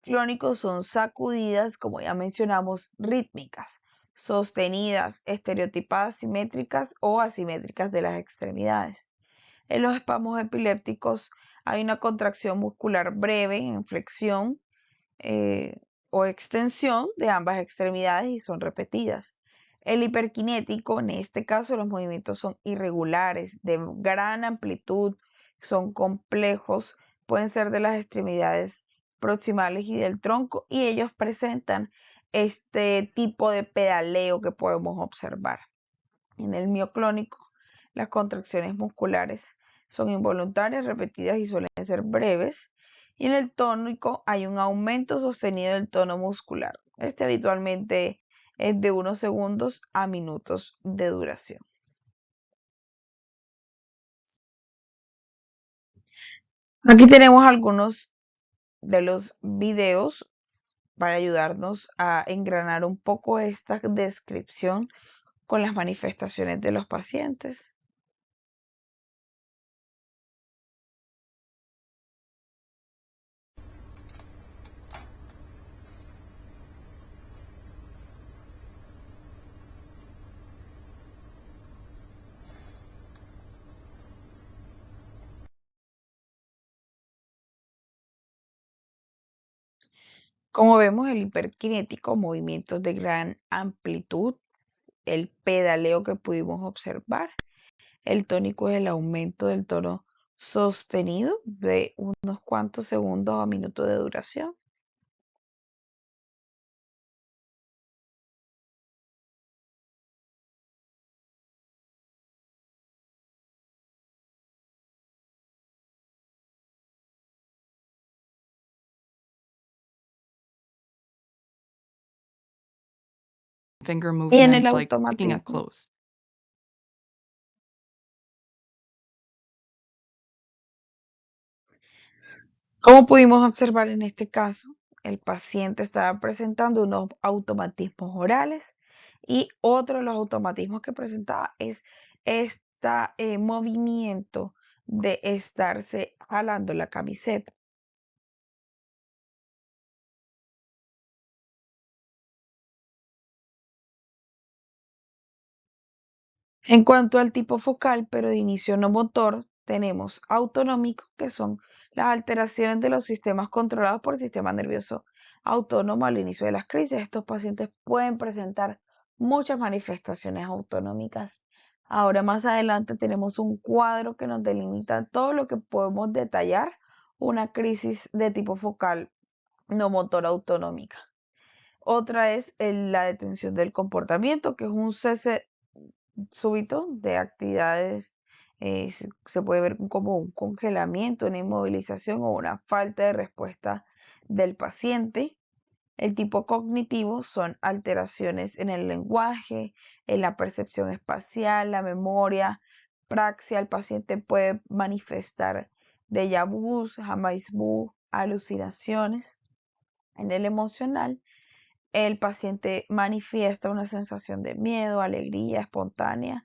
Speaker 1: Clónicos son sacudidas, como ya mencionamos, rítmicas, sostenidas, estereotipadas, simétricas o asimétricas de las extremidades. En los espasmos epilépticos hay una contracción muscular breve en flexión o extensión de ambas extremidades y son repetidas. El hiperkinético, en este caso, los movimientos son irregulares, de gran amplitud, son complejos, pueden ser de las extremidades proximales y del tronco, y ellos presentan este tipo de pedaleo que podemos observar. En el mioclónico, las contracciones musculares son involuntarias, repetidas y suelen ser breves. Y en el tónico hay un aumento sostenido del tono muscular. Este habitualmente es de unos segundos a minutos de duración. Aquí tenemos algunos de los videos para ayudarnos a engranar un poco esta descripción con las manifestaciones de los pacientes. Como vemos, el hiperkinético, movimientos de gran amplitud, el pedaleo que pudimos observar. El tónico es el aumento del tono sostenido de unos cuantos segundos a minutos de duración.
Speaker 2: Finger
Speaker 1: Y en el
Speaker 2: movements like picking up
Speaker 1: automatismo,
Speaker 2: clothes.
Speaker 1: como pudimos observar en este caso, el paciente estaba presentando unos automatismos orales y otro de los automatismos que presentaba es este movimiento de estarse jalando la camiseta. En cuanto al tipo focal, pero de inicio no motor, tenemos autonómico, que son las alteraciones de los sistemas controlados por el sistema nervioso autónomo al inicio de las crisis. Estos pacientes pueden presentar muchas manifestaciones autonómicas. Ahora más adelante tenemos un cuadro que nos delimita todo lo que podemos detallar una crisis de tipo focal no motor autonómica. Otra es la detención del comportamiento, que es un cese súbito de actividades. Se puede ver como un congelamiento, una inmovilización o una falta de respuesta del paciente. El tipo cognitivo son alteraciones en el lenguaje, en la percepción espacial, la memoria, praxia. El paciente puede manifestar déjà vus, jamais vu, alucinaciones. En el emocional, el paciente manifiesta una sensación de miedo, alegría espontánea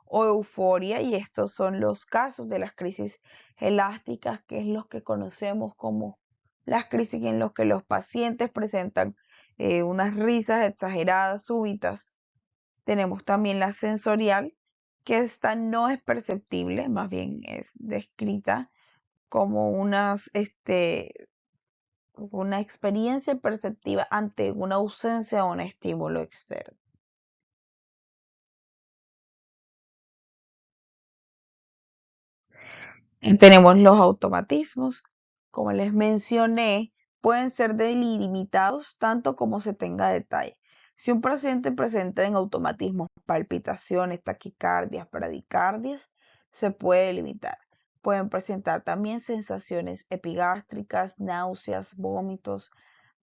Speaker 1: o euforia, y estos son los casos de las crisis elásticas, que es los que conocemos como las crisis en los que los pacientes presentan unas risas exageradas, súbitas. Tenemos también la sensorial, que esta no es perceptible, más bien es descrita como una experiencia perceptiva ante una ausencia o un estímulo externo. Tenemos los automatismos. Como les mencioné, pueden ser delimitados tanto como se tenga detalle. Si un paciente presenta en automatismos palpitaciones, taquicardias, bradicardias, se puede delimitar. Pueden presentar también sensaciones epigástricas, náuseas, vómitos,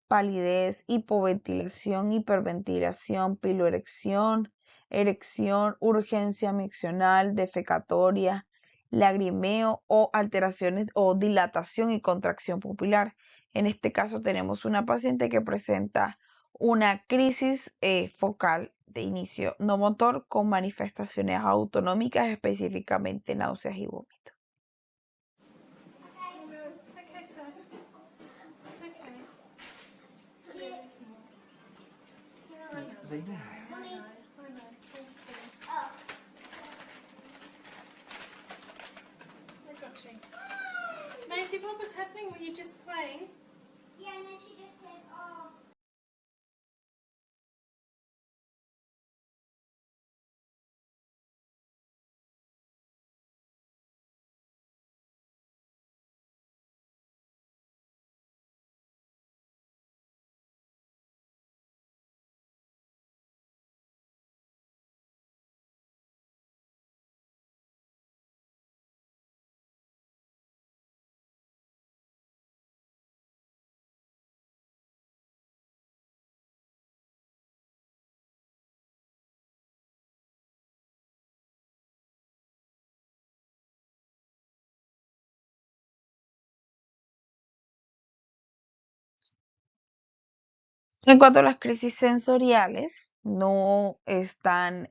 Speaker 1: palidez, hipoventilación, hiperventilación, piloerección, erección, urgencia miccional, defecatoria, lagrimeo o alteraciones o dilatación y contracción pupilar. En este caso tenemos una paciente que presenta una crisis focal de inicio no motor con manifestaciones autonómicas, específicamente náuseas y vómito.
Speaker 3: Maisie, what was happening? Were you just playing?
Speaker 4: Yeah, and then she just said, oh.
Speaker 1: En cuanto a las crisis sensoriales, no están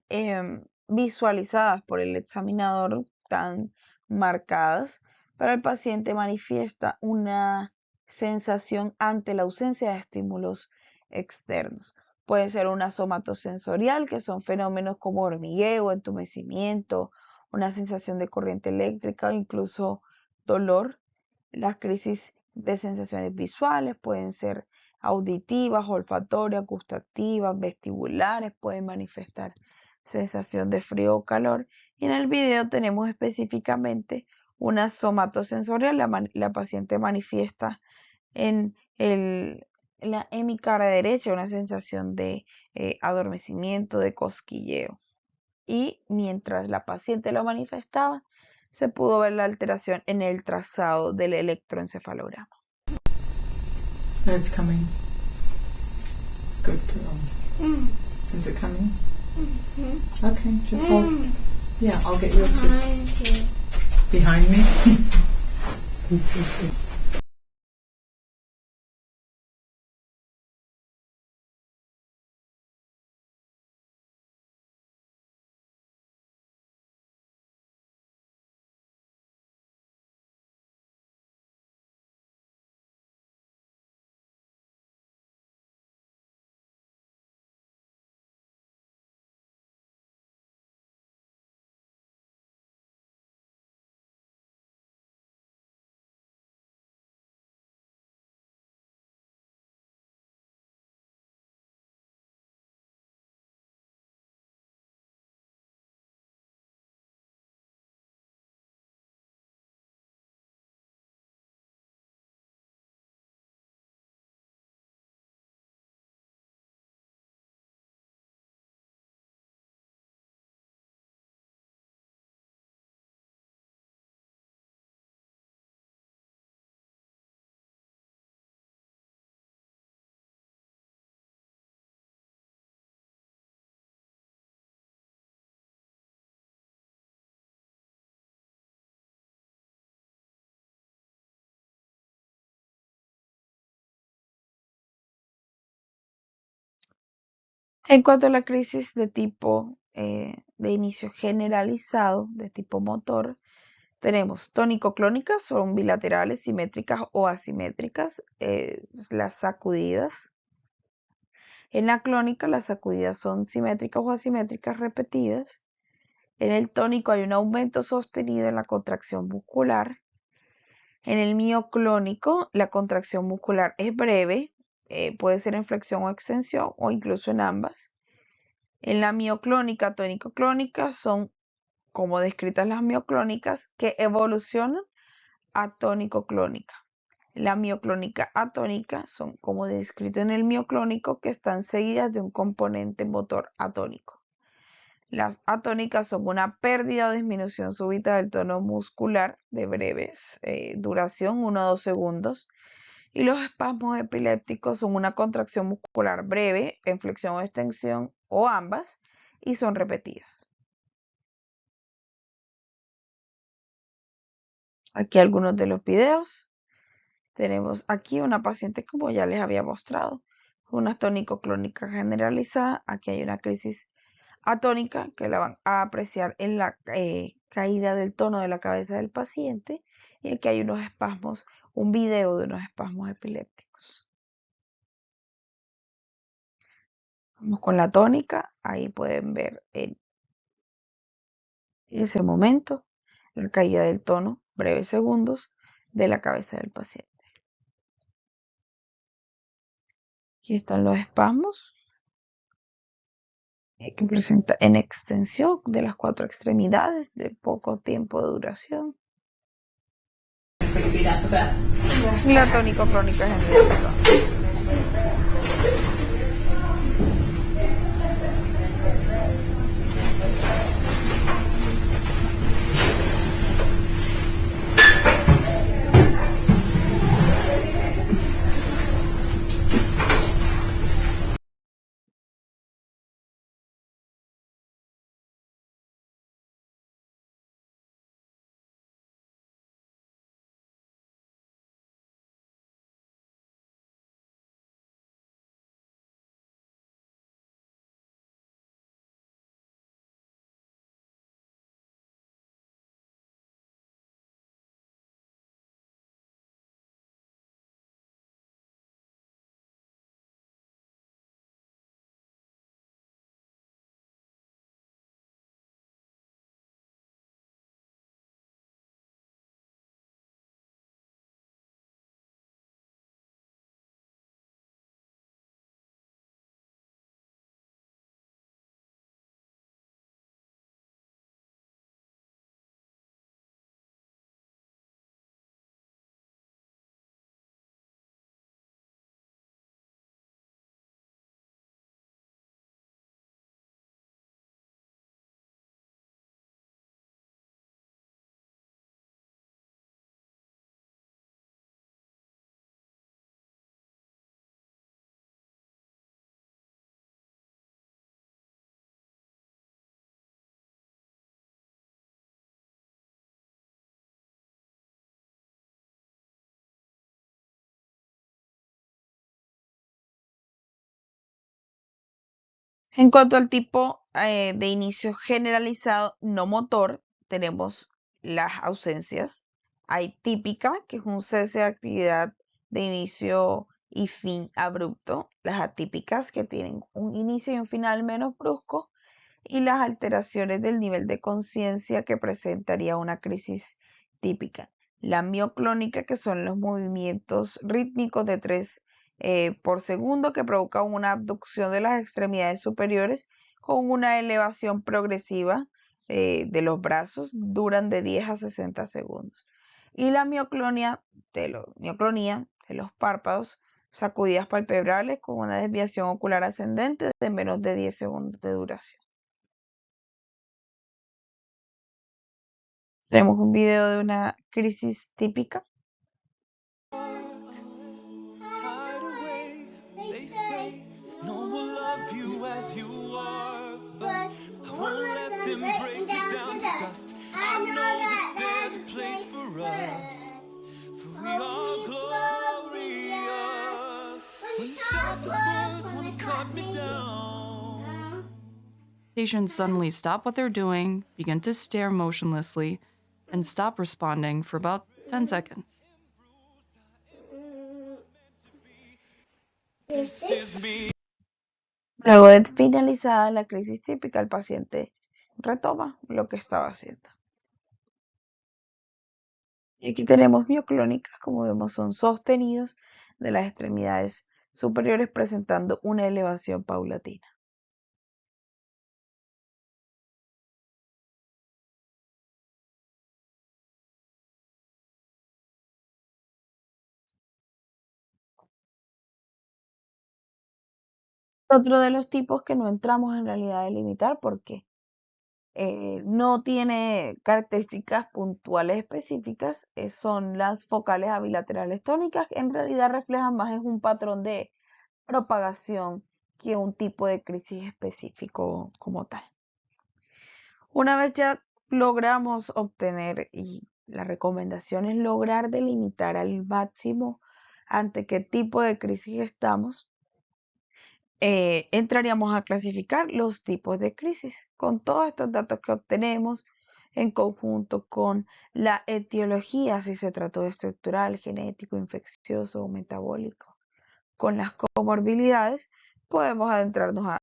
Speaker 1: visualizadas por el examinador tan marcadas, pero el paciente manifiesta una sensación ante la ausencia de estímulos externos. Puede ser una somatosensorial, que son fenómenos como hormigueo, entumecimiento, una sensación de corriente eléctrica o incluso dolor. Las crisis de sensaciones visuales pueden ser auditivas, olfatorias, gustativas, vestibulares, pueden manifestar sensación de frío o calor. Y en el video tenemos específicamente una somatosensorial. La paciente manifiesta en la hemicara derecha una sensación de adormecimiento, de cosquilleo. Y mientras la paciente lo manifestaba, se pudo ver la alteración en el trazado del electroencefalograma.
Speaker 5: It's coming. Good girl. Is it coming? Okay, just hold. Yeah, I'll get you up to behind me.
Speaker 1: En cuanto a la crisis de tipo de inicio generalizado, de tipo motor, tenemos tónico-clónicas, son bilaterales, simétricas o asimétricas, las sacudidas. En la clónica, las sacudidas son simétricas o asimétricas repetidas. En el tónico hay un aumento sostenido en la contracción muscular. En el mioclónico, la contracción muscular es breve, puede ser en flexión o extensión o incluso en ambas. En la mioclónica, tónico-clónica son como descritas las mioclónicas que evolucionan a tónico-clónica. La mioclónica atónica son como descrito en el mioclónico que están seguidas de un componente motor atónico. Las atónicas son una pérdida o disminución súbita del tono muscular de breves duración, 1 o 2 segundos. Y los espasmos epilépticos son una contracción muscular breve, en flexión o extensión o ambas, y son repetidas. Aquí algunos de los videos. Tenemos aquí una paciente como ya les había mostrado, una tónico-clónica generalizada. Aquí hay una crisis atónica que la van a apreciar en la caída del tono de la cabeza del paciente. Y aquí hay unos espasmos, un video de unos espasmos epilépticos. Vamos con la tónica. Ahí pueden ver en ese momento la caída del tono, breves segundos, de la cabeza del paciente. Aquí están los espasmos que presenta en extensión de las 4 extremidades de poco tiempo de duración. Y la tónico-clónica generalizada. En cuanto al tipo de inicio generalizado no motor, tenemos las ausencias. Hay típica, que es un cese de actividad de inicio y fin abrupto. Las atípicas, que tienen un inicio y un final menos brusco. Y las alteraciones del nivel de conciencia que presentaría una crisis típica. La mioclónica, que son los movimientos rítmicos de 3 por segundo que provocan una abducción de las extremidades superiores con una elevación progresiva de los brazos, duran de 10 a 60 segundos. Y la mioclonía de los párpados, sacudidas palpebrales con una desviación ocular ascendente de menos de 10 segundos de duración. Tenemos un video de una crisis típica.
Speaker 6: Hide away, they say no one will love you as you are, but I won't let them break me down to dust. I know that there's a place for us, for we are glorious. When the sharpest words wanna cut me down.
Speaker 2: Patients suddenly stop what they're doing, begin to stare motionlessly, and stop responding for about 10 seconds.
Speaker 6: This is me.
Speaker 1: Luego de finalizada la crisis típica, el paciente retoma lo que estaba haciendo. Y aquí tenemos mioclónicas, como vemos, son sostenidos de las extremidades superiores presentando una elevación paulatina. Otro de los tipos que no entramos en realidad a delimitar porque no tiene características puntuales específicas, son las focales abilaterales tónicas, que en realidad reflejan más un patrón de propagación que un tipo de crisis específico como tal. Una vez ya logramos obtener, y la recomendación es lograr delimitar al máximo ante qué tipo de crisis estamos, entraríamos a clasificar los tipos de crisis. Con todos estos datos que obtenemos, en conjunto con la etiología, si se trató de estructural, genético, infeccioso o metabólico, con las comorbilidades, podemos adentrarnos a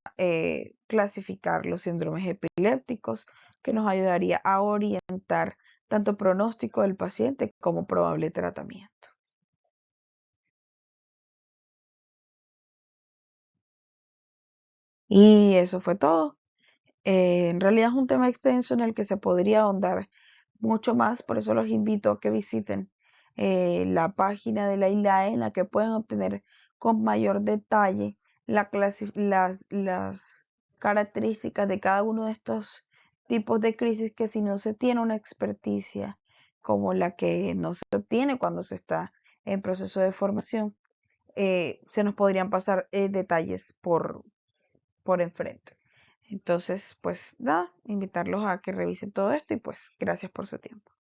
Speaker 1: clasificar los síndromes epilépticos, que nos ayudaría a orientar tanto pronóstico del paciente como probable tratamiento. Y eso fue todo. En realidad es un tema extenso en el que se podría ahondar mucho más, por eso los invito a que visiten la página de la ILAE, en la que pueden obtener con mayor detalle las características de cada uno de estos tipos de crisis, que si no se tiene una experticia como la que no se obtiene cuando se está en proceso de formación, se nos podrían pasar detalles por enfrente. Entonces, pues nada, invitarlos a que revisen todo esto y pues gracias por su tiempo.